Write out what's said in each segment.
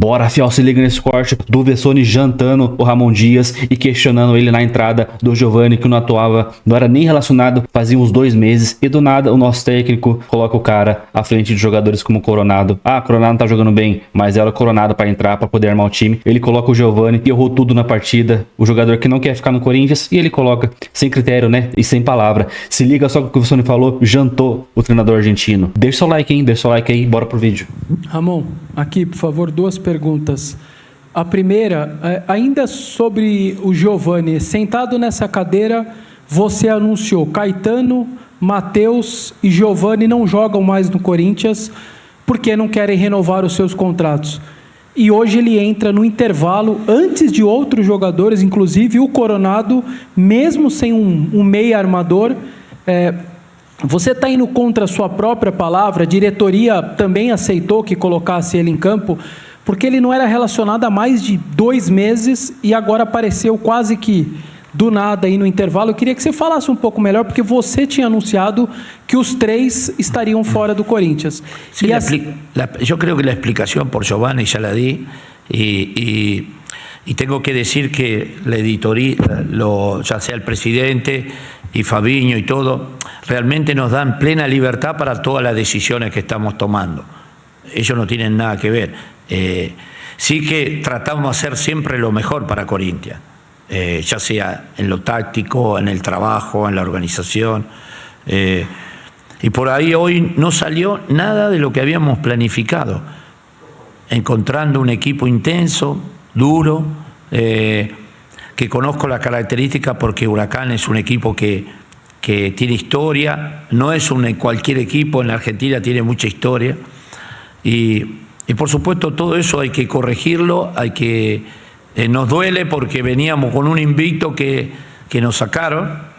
Bora, fiel, se liga nesse corte do Vessone jantando o Ramon Dias e questionando ele na entrada do Giovani, que não atuava, não era nem relacionado, fazia uns 2 meses, e do nada o nosso técnico coloca o cara à frente de jogadores como o Coronado. Ah, Coronado não tá jogando bem, mas era o Coronado pra entrar, pra poder armar o time. Ele coloca o Giovani, que errou tudo na partida, o jogador que não quer ficar no Corinthians, e ele coloca sem critério, né, e sem palavra. Se liga só com o que o Vessone falou, jantou o treinador argentino. Deixa seu like, hein, deixa seu like aí, bora pro vídeo. Ramon, aqui, por favor, 2 perguntas. A primeira, ainda sobre o Giovani, sentado nessa cadeira, você anunciou Caetano, Matheus e Giovani não jogam mais no Corinthians porque não querem renovar os seus contratos. E hoje ele entra no intervalo antes de outros jogadores, inclusive o Coronado, mesmo sem um meia armador. Você está indo contra a sua própria palavra, a diretoria também aceitou que colocasse ele em campo, porque ele não era relacionado há mais de 2 meses e agora apareceu quase que do nada aí no intervalo. Eu queria que você falasse um pouco melhor, porque você tinha anunciado que os 3 estariam fora do Corinthians. Sí, yo creo que la explicación por Giovani ya la di y tengo que decir que la editoría, ya sea el presidente y Fabiño y todo, realmente nos dan plena libertad para todas las decisiones que estamos tomando. Ellos no tienen nada que ver. Sí que tratamos de hacer siempre lo mejor para Corinthians, ya sea en lo táctico, en el trabajo, en la organización. Y por ahí hoy no salió nada de lo que habíamos planificado, encontrando un equipo intenso, duro, que conozco las características porque Huracán es un equipo que tiene historia, no es cualquier equipo, en la Argentina tiene mucha historia y por supuesto todo eso hay que corregirlo, nos duele porque veníamos con un invicto que nos sacaron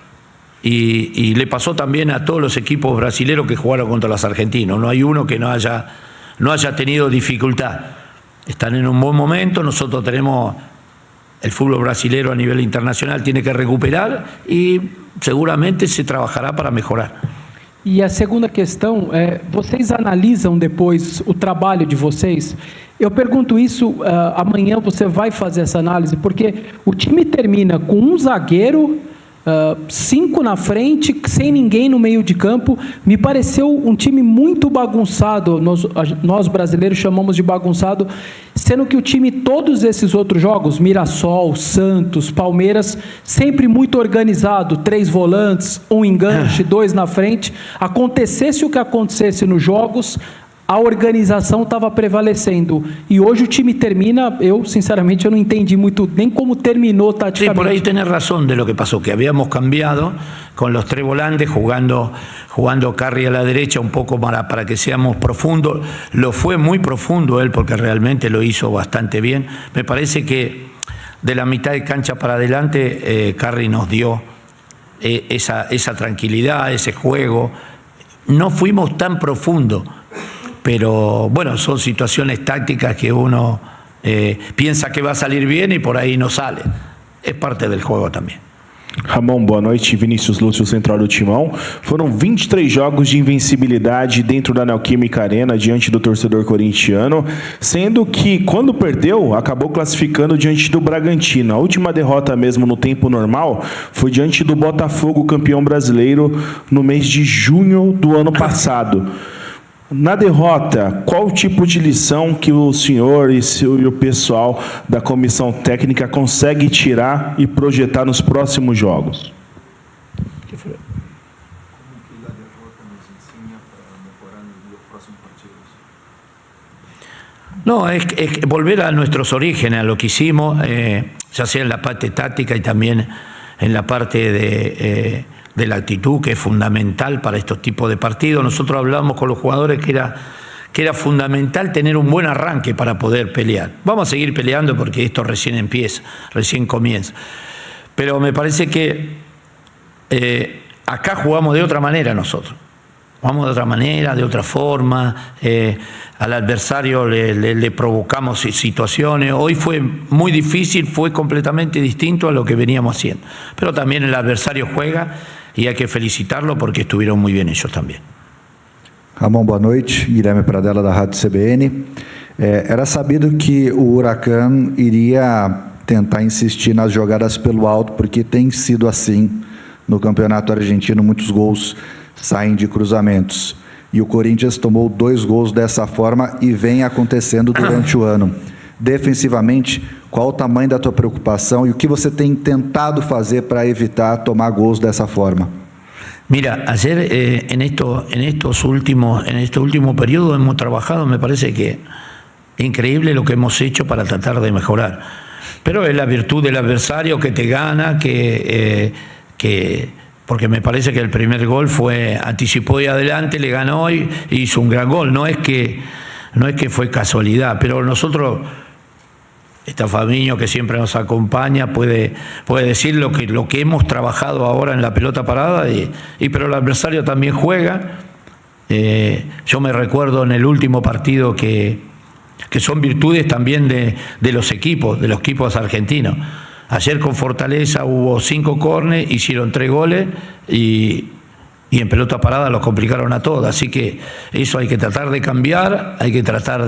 y le pasó también a todos los equipos brasileños que jugaron contra los argentinos, no hay uno que no haya tenido dificultad, están en un buen momento, nosotros tenemos... El fútbol brasileño a nivel internacional tiene que recuperar e seguramente se trabalhará para melhorar. E a segunda questão é, vocês analisam depois o trabalho de vocês? Eu pergunto isso, amanhã você vai fazer essa análise, porque o time termina com um zagueiro, 5 na frente, sem ninguém no meio de campo. Me pareceu um time muito bagunçado, nós brasileiros chamamos de bagunçado, sendo que o time, todos esses outros jogos, Mirassol, Santos, Palmeiras, sempre muito organizado, 3 volantes, 1 enganche, 2 na frente. Acontecesse o que acontecesse nos jogos, a organização estava prevalecendo. E hoje o time termina, eu sinceramente eu não entendi muito nem como terminou taticamente. Sí, por ahí tenés razón de lo que pasó, que habíamos cambiado con los 3 volantes, jugando Carri a la derecha un poco para que seamos profundos. Lo fue muy profundo él porque realmente lo hizo bastante bien. Me parece que de la mitad de cancha para adelante Carri nos dio esa tranquilidad, ese juego. No fuimos tan profundos. Pero bueno, son situaciones tácticas que uno piensa que va a salir bien y por ahí no sale. Es parte del juego también. Ramon, boa noite. Vinícius Lúcio, central do Timão. Foram 23 jogos de invencibilidade dentro da Neoquímica Arena diante do torcedor corintiano, sendo que quando perdeu, acabou classificando diante do Bragantino. A última derrota mesmo no tempo normal foi diante do Botafogo, campeão brasileiro, no mês de junho do ano passado. Na derrota, qual o tipo de lição que o senhor e o pessoal da comissão técnica consegue tirar e projetar nos próximos jogos? No, es volver a nuestros orígenes, a lo que hicimos, ya sea en la parte táctica y también en la parte de la actitud, que es fundamental para estos tipos de partidos. Nosotros hablamos con los jugadores que era fundamental tener un buen arranque para poder pelear. Vamos a seguir peleando porque esto recién empieza, recién comienza. Pero me parece que acá jugamos de otra manera nosotros. Jugamos de otra manera, de otra forma. Al adversario le provocamos situaciones. Hoy fue muy difícil, fue completamente distinto a lo que veníamos haciendo. Pero también el adversario juega y hay que felicitarlo porque estuvieron muy bien ellos también. Ramon, boa noite. Guilherme Pradella, da Rádio CBN. Era sabido que o Huracan iria tentar insistir nas jogadas pelo alto, porque tem sido assim no Campeonato Argentino, muitos gols saem de cruzamentos. E o Corinthians tomou 2 gols dessa forma e vem acontecendo durante o ano. Defensivamente, qual o tamanho da tua preocupação e o que você tem tentado fazer para evitar tomar gols dessa forma? Mira, ayer en este último periodo hemos trabajado, me parece que increíble lo que hemos hecho para tratar de mejorar. Pero es la virtud del adversario que te gana, porque me parece que el primer gol anticipó de adelante, le ganó y hizo un gran gol. No es que fue casualidad, pero nosotros, está Fabiño que siempre nos acompaña, puede decir lo que hemos trabajado ahora en la pelota parada, pero el adversario también juega. Yo me recuerdo en el último partido que son virtudes también de los equipos argentinos. Ayer con Fortaleza hubo 5 córneres, hicieron 3 goles y en pelota parada los complicaron a todos. Así que eso hay que tratar de cambiar, hay que tratar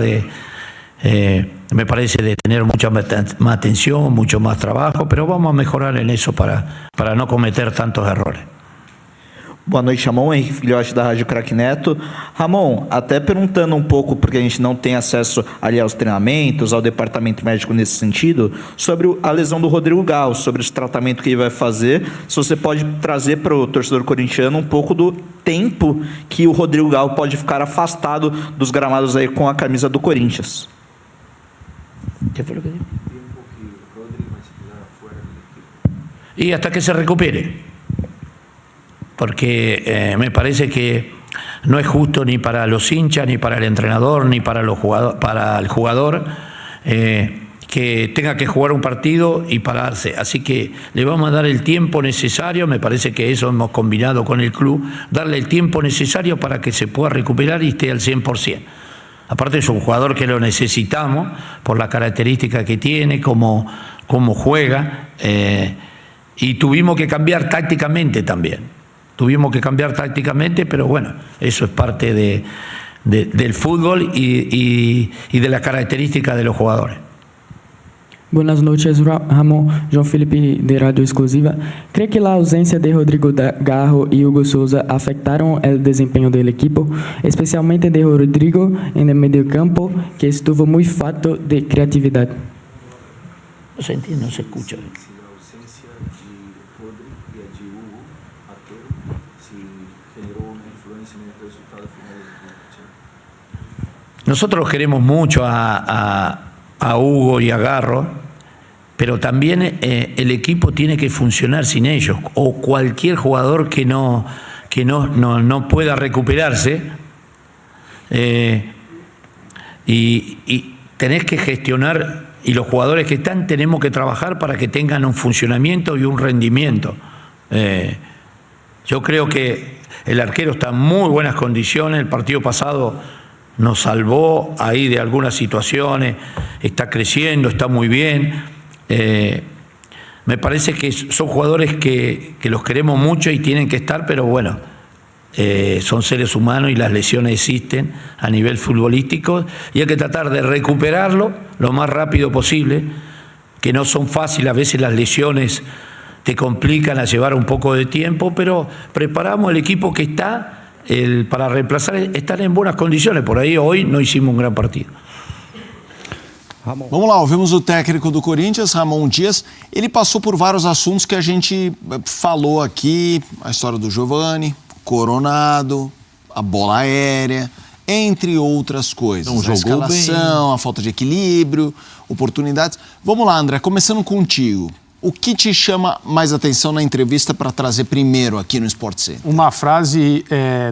me parece, de tener mucha más atención, mucho más trabajo, pero vamos a mejorar en eso para no cometer tantos errores. Boa noite, Ramon, Henrique Filhote da Rádio Craque Neto. Ramon, até perguntando um pouco, porque a gente não tem acesso ali aos treinamentos, ao departamento médico nesse sentido, sobre a lesão do Rodrigo Garro, sobre esse tratamento que ele vai fazer, se você pode trazer para o torcedor corintiano um pouco do tempo que o Rodrigo Garro pode ficar afastado dos gramados aí com a camisa do Corinthians. ¿Qué fue lo que dijo? Y hasta que se recupere. Porque me parece que no es justo ni para los hinchas, ni para el entrenador, ni para el jugador que tenga que jugar un partido y pararse. Así que le vamos a dar el tiempo necesario, me parece que eso hemos combinado con el club, darle el tiempo necesario para que se pueda recuperar y esté al 100%. Aparte es un jugador que lo necesitamos por la característica que tiene, cómo juega, y tuvimos que cambiar tácticamente también. Pero bueno, eso es parte del fútbol y de la característica de los jugadores. Buenas noches, Ramon. João Felipe, de Radio Exclusiva. ¿Cree que la ausencia de Rodrigo Garro y Hugo Souza afectaron el desempeño del equipo, especialmente de Rodrigo en el mediocampo, que estuvo muy falto de creatividad? No se entiende, no se escucha. Nosotros queremos mucho a Hugo y a Garro, pero también el equipo tiene que funcionar sin ellos, o cualquier jugador que no pueda recuperarse, y tenés que gestionar, y los jugadores que están tenemos que trabajar para que tengan un funcionamiento y un rendimiento. Yo creo que el arquero está en muy buenas condiciones, el partido pasado nos salvó ahí de algunas situaciones, está creciendo, está muy bien. Me parece que son jugadores que los queremos mucho y tienen que estar, pero bueno, son seres humanos y las lesiones existen a nivel futbolístico y hay que tratar de recuperarlo lo más rápido posible, que no son fáciles, a veces las lesiones te complican a llevar un poco de tiempo, pero preparamos el equipo que está para reemplazar, estar en buenas condiciones. Por aí, hoje, não hicimos um grande partido. Vamos lá, ouvimos o técnico do Corinthians, Ramon Dias. Ele passou por vários assuntos que a gente falou aqui, a história do Giovani, Coronado, a bola aérea, entre outras coisas. Não jogou a escalação, bem. A falta de equilíbrio, oportunidades. Vamos lá, André, começando contigo. O que te chama mais atenção na entrevista para trazer primeiro aqui no Sport Center? Uma frase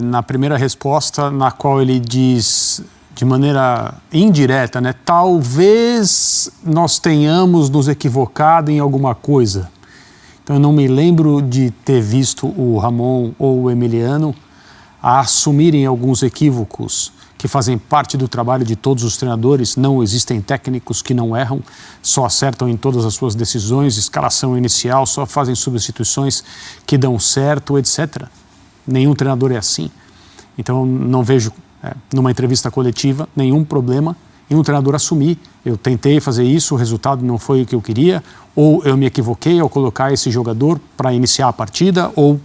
na primeira resposta, na qual ele diz de maneira indireta, né? Talvez nós tenhamos nos equivocado em alguma coisa. Então eu não me lembro de ter visto o Ramon ou o Emiliano a assumirem alguns equívocos que fazem parte do trabalho de todos os treinadores. Não existem técnicos que não erram, só acertam em todas as suas decisões, escalação inicial, só fazem substituições que dão certo, etc. Nenhum treinador é assim. Então não vejo, numa entrevista coletiva, nenhum problema em um treinador assumir. Eu tentei fazer isso, o resultado não foi o que eu queria, ou eu me equivoquei ao colocar esse jogador para iniciar a partida, ou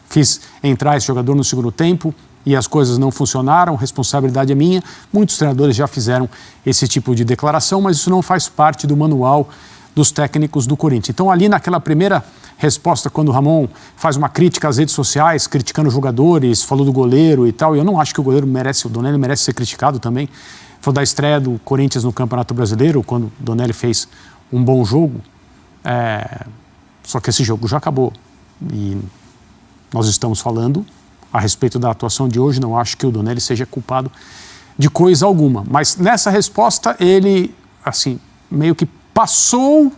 fiz entrar esse jogador no segundo tempo e as coisas não funcionaram, responsabilidade é minha. Muitos treinadores já fizeram esse tipo de declaração, mas isso não faz parte do manual dos técnicos do Corinthians. Então, ali naquela primeira resposta, quando o Ramon faz uma crítica às redes sociais, criticando jogadores, falou do goleiro e tal, eu não acho que o goleiro merece, o Donelli merece ser criticado também. Foi da estreia do Corinthians no Campeonato Brasileiro, quando o Donelli fez um bom jogo, só que esse jogo já acabou. E nós estamos falando a respeito da atuação de hoje, não acho que o Donelli seja culpado de coisa alguma. Mas nessa resposta ele, assim, meio que passou,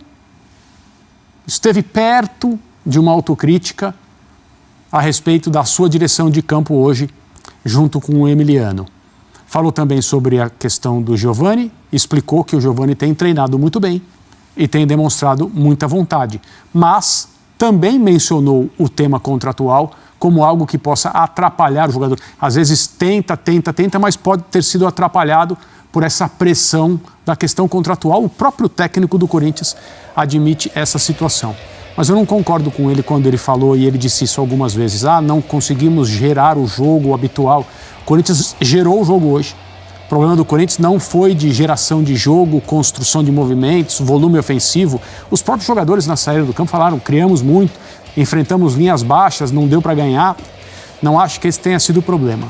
esteve perto de uma autocrítica a respeito da sua direção de campo hoje, junto com o Emiliano. Falou também sobre a questão do Giovani, explicou que o Giovani tem treinado muito bem e tem demonstrado muita vontade, mas também mencionou o tema contratual como algo que possa atrapalhar o jogador. Às vezes tenta, mas pode ter sido atrapalhado por essa pressão da questão contratual. O próprio técnico do Corinthians admite essa situação. Mas eu não concordo com ele quando ele falou, e ele disse isso algumas vezes, não conseguimos gerar o jogo habitual. O Corinthians gerou o jogo hoje. O problema do Corinthians não foi de geração de jogo, construção de movimentos, volume ofensivo. Os próprios jogadores na saída do campo falaram, criamos muito, enfrentamos linhas baixas, não deu para ganhar. Não acho que esse tenha sido o problema.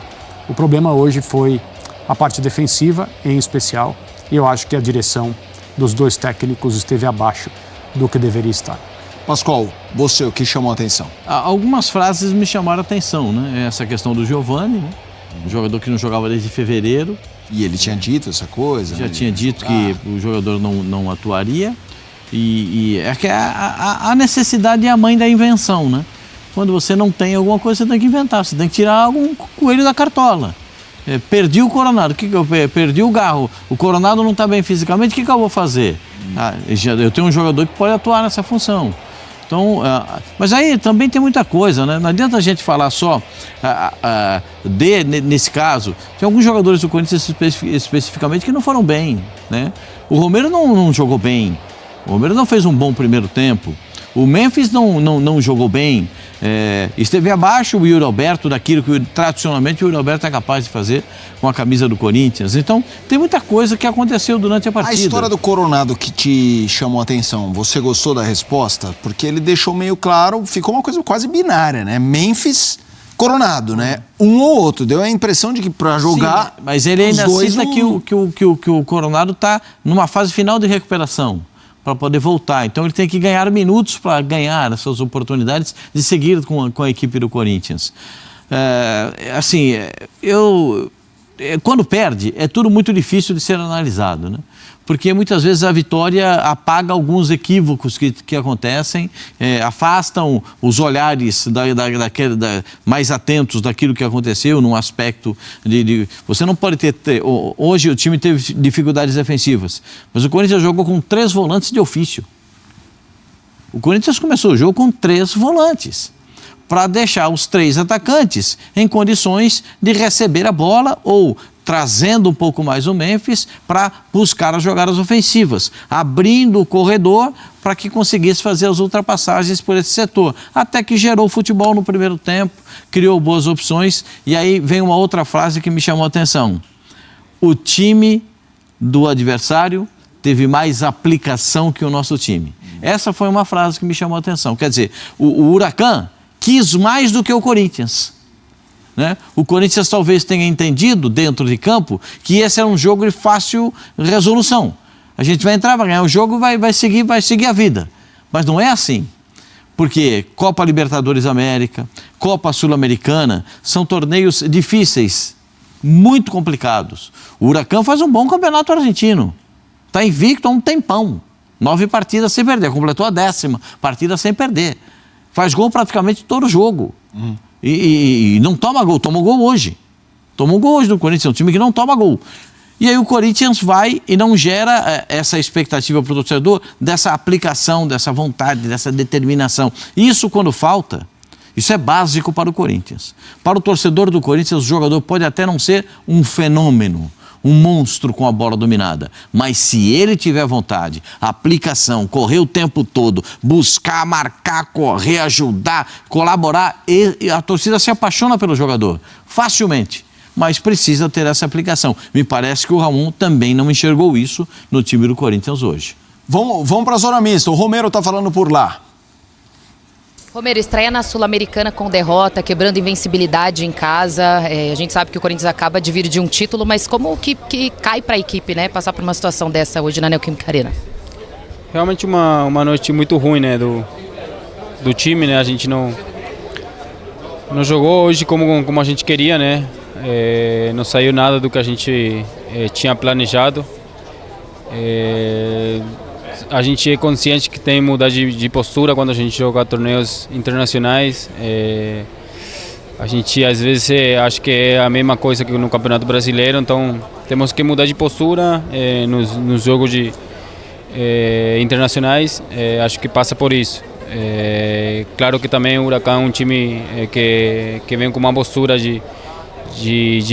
O problema hoje foi a parte defensiva, em especial, e eu acho que a direção dos dois técnicos esteve abaixo do que deveria estar. Pascoal, você, o que chamou a atenção? Algumas frases me chamaram a atenção, né? Essa questão do Giovani, né? Um jogador que não jogava desde fevereiro. E ele tinha dito essa coisa? Já tinha dito que o jogador não atuaria. E é que a necessidade é a mãe da invenção, né? Quando você não tem alguma coisa, você tem que inventar. Você tem que tirar algum coelho da cartola. Perdi o Coronado, perdi o Garro, o Coronado não está bem fisicamente, o que eu vou fazer? Eu tenho um jogador que pode atuar nessa função. Então, mas aí também tem muita coisa, né? Não adianta a gente falar só nesse caso. Tem alguns jogadores do Corinthians especificamente que não foram bem, né? O Romero não jogou bem, o Romero não fez um bom primeiro tempo, o Memphis não jogou bem, esteve abaixo o Yuri Alberto daquilo que tradicionalmente o Yuri Alberto é capaz de fazer com a camisa do Corinthians. Então, tem muita coisa que aconteceu durante a partida. A história do Coronado que te chamou a atenção, você gostou da resposta? Porque ele deixou meio claro, ficou uma coisa quase binária, né? Memphis, Coronado, né? Um ou outro. Deu a impressão de que para jogar... Sim, mas ele ainda cita que o Coronado está numa fase final de recuperação para poder voltar. Então ele tem que ganhar minutos para ganhar essas oportunidades de seguir com a equipe do Corinthians. Quando perde, é tudo muito difícil de ser analisado, né? Porque muitas vezes a vitória apaga alguns equívocos que acontecem, afastam os olhares mais atentos daquilo que aconteceu num aspecto Você não pode ter... Hoje o time teve dificuldades defensivas, mas o Corinthians jogou com 3 volantes de ofício. O Corinthians começou o jogo com 3 volantes, para deixar os 3 atacantes em condições de receber a bola ou trazendo um pouco mais o Memphis para buscar as jogadas ofensivas, abrindo o corredor para que conseguisse fazer as ultrapassagens por esse setor, até que gerou futebol no primeiro tempo, criou boas opções. E aí vem uma outra frase que me chamou a atenção: o time do adversário teve mais aplicação que o nosso time. Essa foi uma frase que me chamou a atenção. Quer dizer, o Huracan quis mais do que o Corinthians, né? O Corinthians talvez tenha entendido dentro de campo que esse era um jogo de fácil resolução. A gente vai entrar, vai ganhar o jogo, vai seguir a vida. Mas não é assim. Porque Copa Libertadores América, Copa Sul-Americana, são torneios difíceis, muito complicados. O Huracan faz um bom campeonato argentino. Está invicto há um tempão. 9 partidas sem perder. Completou a 10ª partida sem perder. Faz gol praticamente todo jogo. E não toma gol. Tomou gol hoje. Tomou gol hoje do Corinthians. É um time que não toma gol. E aí o Corinthians vai e não gera essa expectativa para o torcedor dessa aplicação, dessa vontade, dessa determinação. Isso quando falta, isso é básico para o Corinthians. Para o torcedor do Corinthians, o jogador pode até não ser um fenômeno, um monstro com a bola dominada. Mas se ele tiver vontade, aplicação, correr o tempo todo, buscar, marcar, correr, ajudar, colaborar, e a torcida se apaixona pelo jogador, facilmente. Mas precisa ter essa aplicação. Me parece que o Ramon também não enxergou isso no time do Corinthians hoje. Vamos para a zona mista. O Romero está falando por lá. Romero, estreia na Sul-Americana com derrota, quebrando invencibilidade em casa. A gente sabe que o Corinthians acaba de vir de um título, mas como que cai para a equipe, né? Passar por uma situação dessa hoje na Neoquímica Arena? Realmente uma noite muito ruim, né? Do time, né? A gente não jogou hoje como a gente queria, né? Não saiu nada do que a gente tinha planejado. A gente é consciente que tem que mudar de postura quando a gente joga torneios internacionais. A gente às vezes acha que é a mesma coisa que no Campeonato Brasileiro, então temos que mudar de postura nos jogos internacionais. Acho que passa por isso. Claro que também o Huracán é um time que vem com uma postura de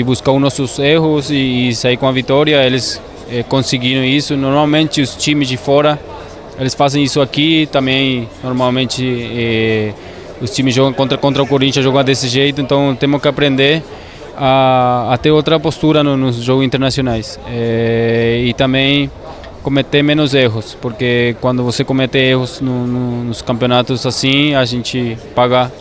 buscar os nossos erros e sair com a vitória. Eles conseguiram isso. Normalmente os times de fora eles fazem isso aqui também. Normalmente os times jogam contra o Corinthians, jogam desse jeito, então temos que aprender a ter outra postura nos jogos internacionais e também cometer menos erros, porque quando você comete erros nos campeonatos assim, a gente paga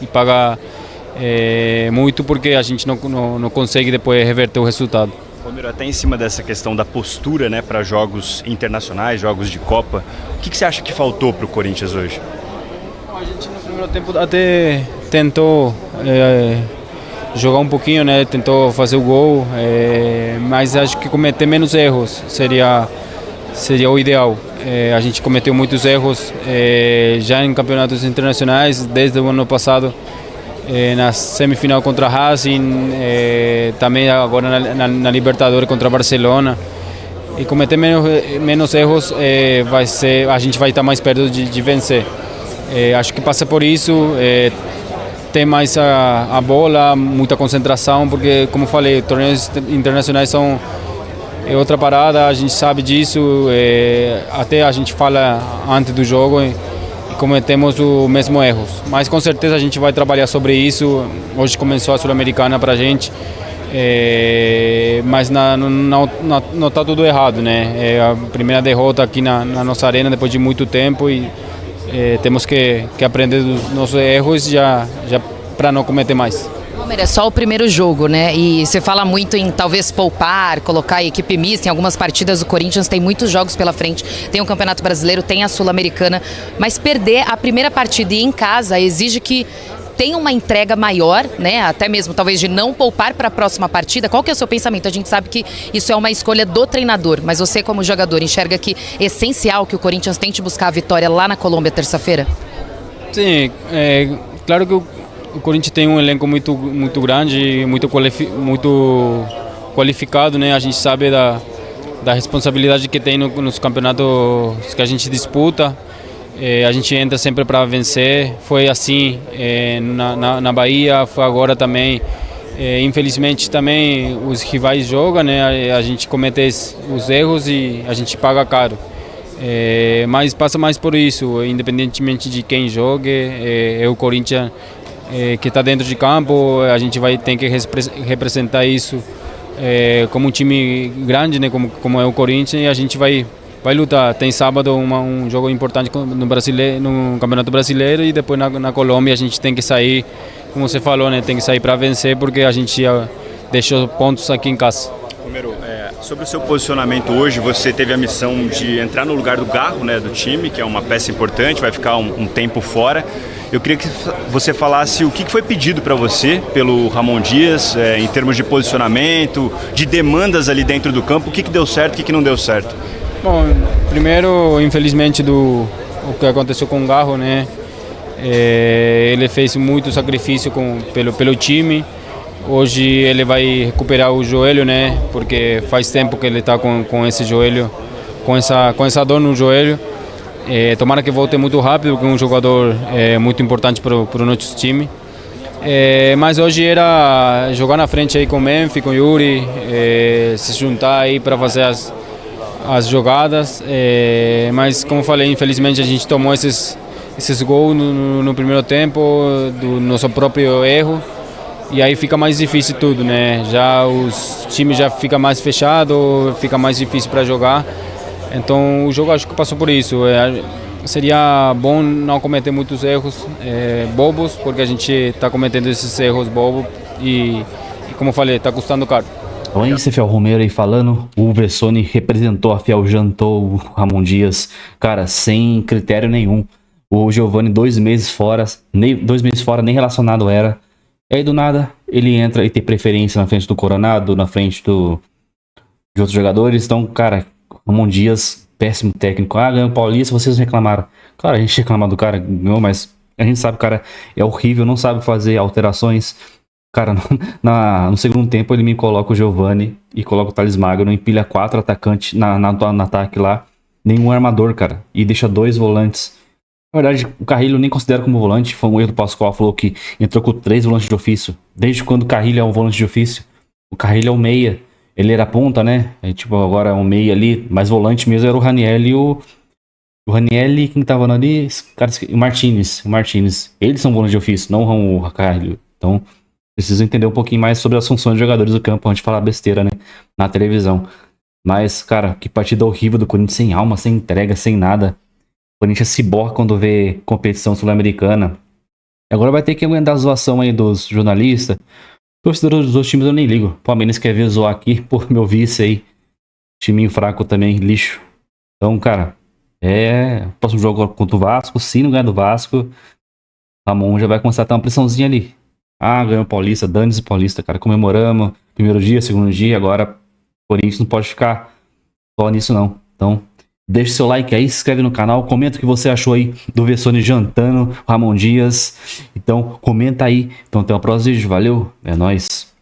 muito, porque a gente não consegue depois reverter o resultado. Romero, até em cima dessa questão da postura, né, para jogos internacionais, jogos de Copa, o que você acha que faltou para o Corinthians hoje? A gente no primeiro tempo até tentou jogar um pouquinho, né, tentou fazer o gol, mas acho que cometer menos erros seria o ideal. A gente cometeu muitos erros já em campeonatos internacionais, desde o ano passado. Na semifinal contra a Racing, também agora na Libertadores contra a Barcelona. E cometer menos erros, a gente vai estar mais perto de vencer. Acho que passa por isso, ter mais a bola, muita concentração, porque, como falei, torneios internacionais são outra parada, a gente sabe disso, até a gente fala antes do jogo. Cometemos o mesmo erro, mas com certeza a gente vai trabalhar sobre isso. Hoje começou a Sul-Americana para a gente, mas não está tudo errado, né? É a primeira derrota aqui na nossa arena depois de muito tempo e temos que aprender dos nossos erros já para não cometer mais. É só o primeiro jogo, né? E você fala muito em talvez poupar, colocar a equipe mista em algumas partidas. O Corinthians tem muitos jogos pela frente, tem o Campeonato Brasileiro, tem a Sul-Americana, mas perder a primeira partida e em casa exige que tenha uma entrega maior, né? Até mesmo talvez de não poupar para a próxima partida. Qual que é o seu pensamento? A gente sabe que isso é uma escolha do treinador, mas você como jogador enxerga que é essencial que o Corinthians tente buscar a vitória lá na Colômbia terça-feira? Sim, claro que o Corinthians tem um elenco muito grande, muito qualificado, né? A gente sabe da responsabilidade que tem nos campeonatos que a gente disputa. A gente entra sempre para vencer. Foi assim na Bahia, foi agora também. Infelizmente também os rivais jogam, né? A gente comete os erros e a gente paga caro. Mas passa mais por isso, independentemente de quem jogue, é o Corinthians que está dentro de campo. A gente vai ter que representar isso como um time grande, né, como é o Corinthians, e a gente vai lutar. Tem sábado um jogo importante no Campeonato Brasileiro e depois na Colômbia a gente tem que sair, como você falou, né, tem que sair para vencer, porque a gente já deixou pontos aqui em casa. Romero, sobre o seu posicionamento hoje, você teve a missão de entrar no lugar do Garro, né, do time, que é uma peça importante, vai ficar um tempo fora. Eu queria que você falasse o que foi pedido para você pelo Ramon Dias, em termos de posicionamento, de demandas ali dentro do campo, o que deu certo e o que não deu certo? Bom, primeiro, infelizmente, o que aconteceu com o Garro, né? Ele fez muito sacrifício pelo time. Hoje ele vai recuperar o joelho, né? Porque faz tempo que ele está com esse joelho, com essa dor no joelho. Tomara que volte muito rápido, porque é um jogador muito importante para o nosso time. Mas hoje era jogar na frente aí com o Memphis, com o Yuri, se juntar aí para fazer as jogadas. Mas como eu falei, infelizmente a gente tomou esses gols no primeiro tempo do nosso próprio erro. E aí fica mais difícil tudo, né? Já os times já fica mais fechado, fica mais difícil para jogar. Então o jogo acho que passou por isso. Seria bom não cometer muitos erros bobos, porque a gente está cometendo esses erros bobos e como eu falei, está custando caro. Então é isso, Fiel Romero aí falando. O Vessone representou, a Fiel jantou o Ramon Dias, cara, sem critério nenhum. O Giovani 2 meses fora, nem relacionado era. E aí do nada ele entra e tem preferência na frente do Coronado, na frente de outros jogadores. Então, cara, Ramon Dias, péssimo técnico. Ganhou o Paulista, vocês reclamaram. Claro, a gente reclamou do cara, ganhou, mas a gente sabe que o cara é horrível, não sabe fazer alterações. Cara, no segundo tempo ele me coloca o Giovani e coloca o Thales Magno, empilha 4 atacantes no ataque lá, nenhum armador, cara, e deixa 2 volantes. Na verdade, o Carrilho eu nem considero como volante, foi um erro do Pascoal, falou que entrou com 3 volantes de ofício. Desde quando o Carrilho é um volante de ofício? O Carrilho é um meia, ele era ponta, né? Agora é um meia ali, mas volante mesmo era o Raniel e o Raniel, quem tava ali, o Martínez. Eles são volantes de ofício, não o Carrilho. Então, preciso entender um pouquinho mais sobre as funções dos jogadores do campo antes de falar besteira, né? Na televisão. Mas, cara, que partida horrível do Corinthians, sem alma, sem entrega, sem nada. O Corinthians se borra quando vê competição sul-americana. Agora vai ter que aguentar a zoação aí dos jornalistas. Torcedores dos outros times eu nem ligo. O Palmeiras quer ver zoar aqui, por meu vice aí. Timinho fraco também, lixo. Então, cara, próximo jogo contra o Vasco. Se não ganhar do Vasco, Ramon já vai começar a ter uma pressãozinha ali. Ganhou o Paulista, dane-se Paulista, cara. Comemoramos. Primeiro dia, segundo dia, agora o Corinthians não pode ficar só nisso não. Então, deixa seu like aí, se inscreve no canal, comenta o que você achou aí do Vessone jantando, Ramon Dias. Então, comenta aí. Então, até o próximo vídeo. Valeu, é nóis.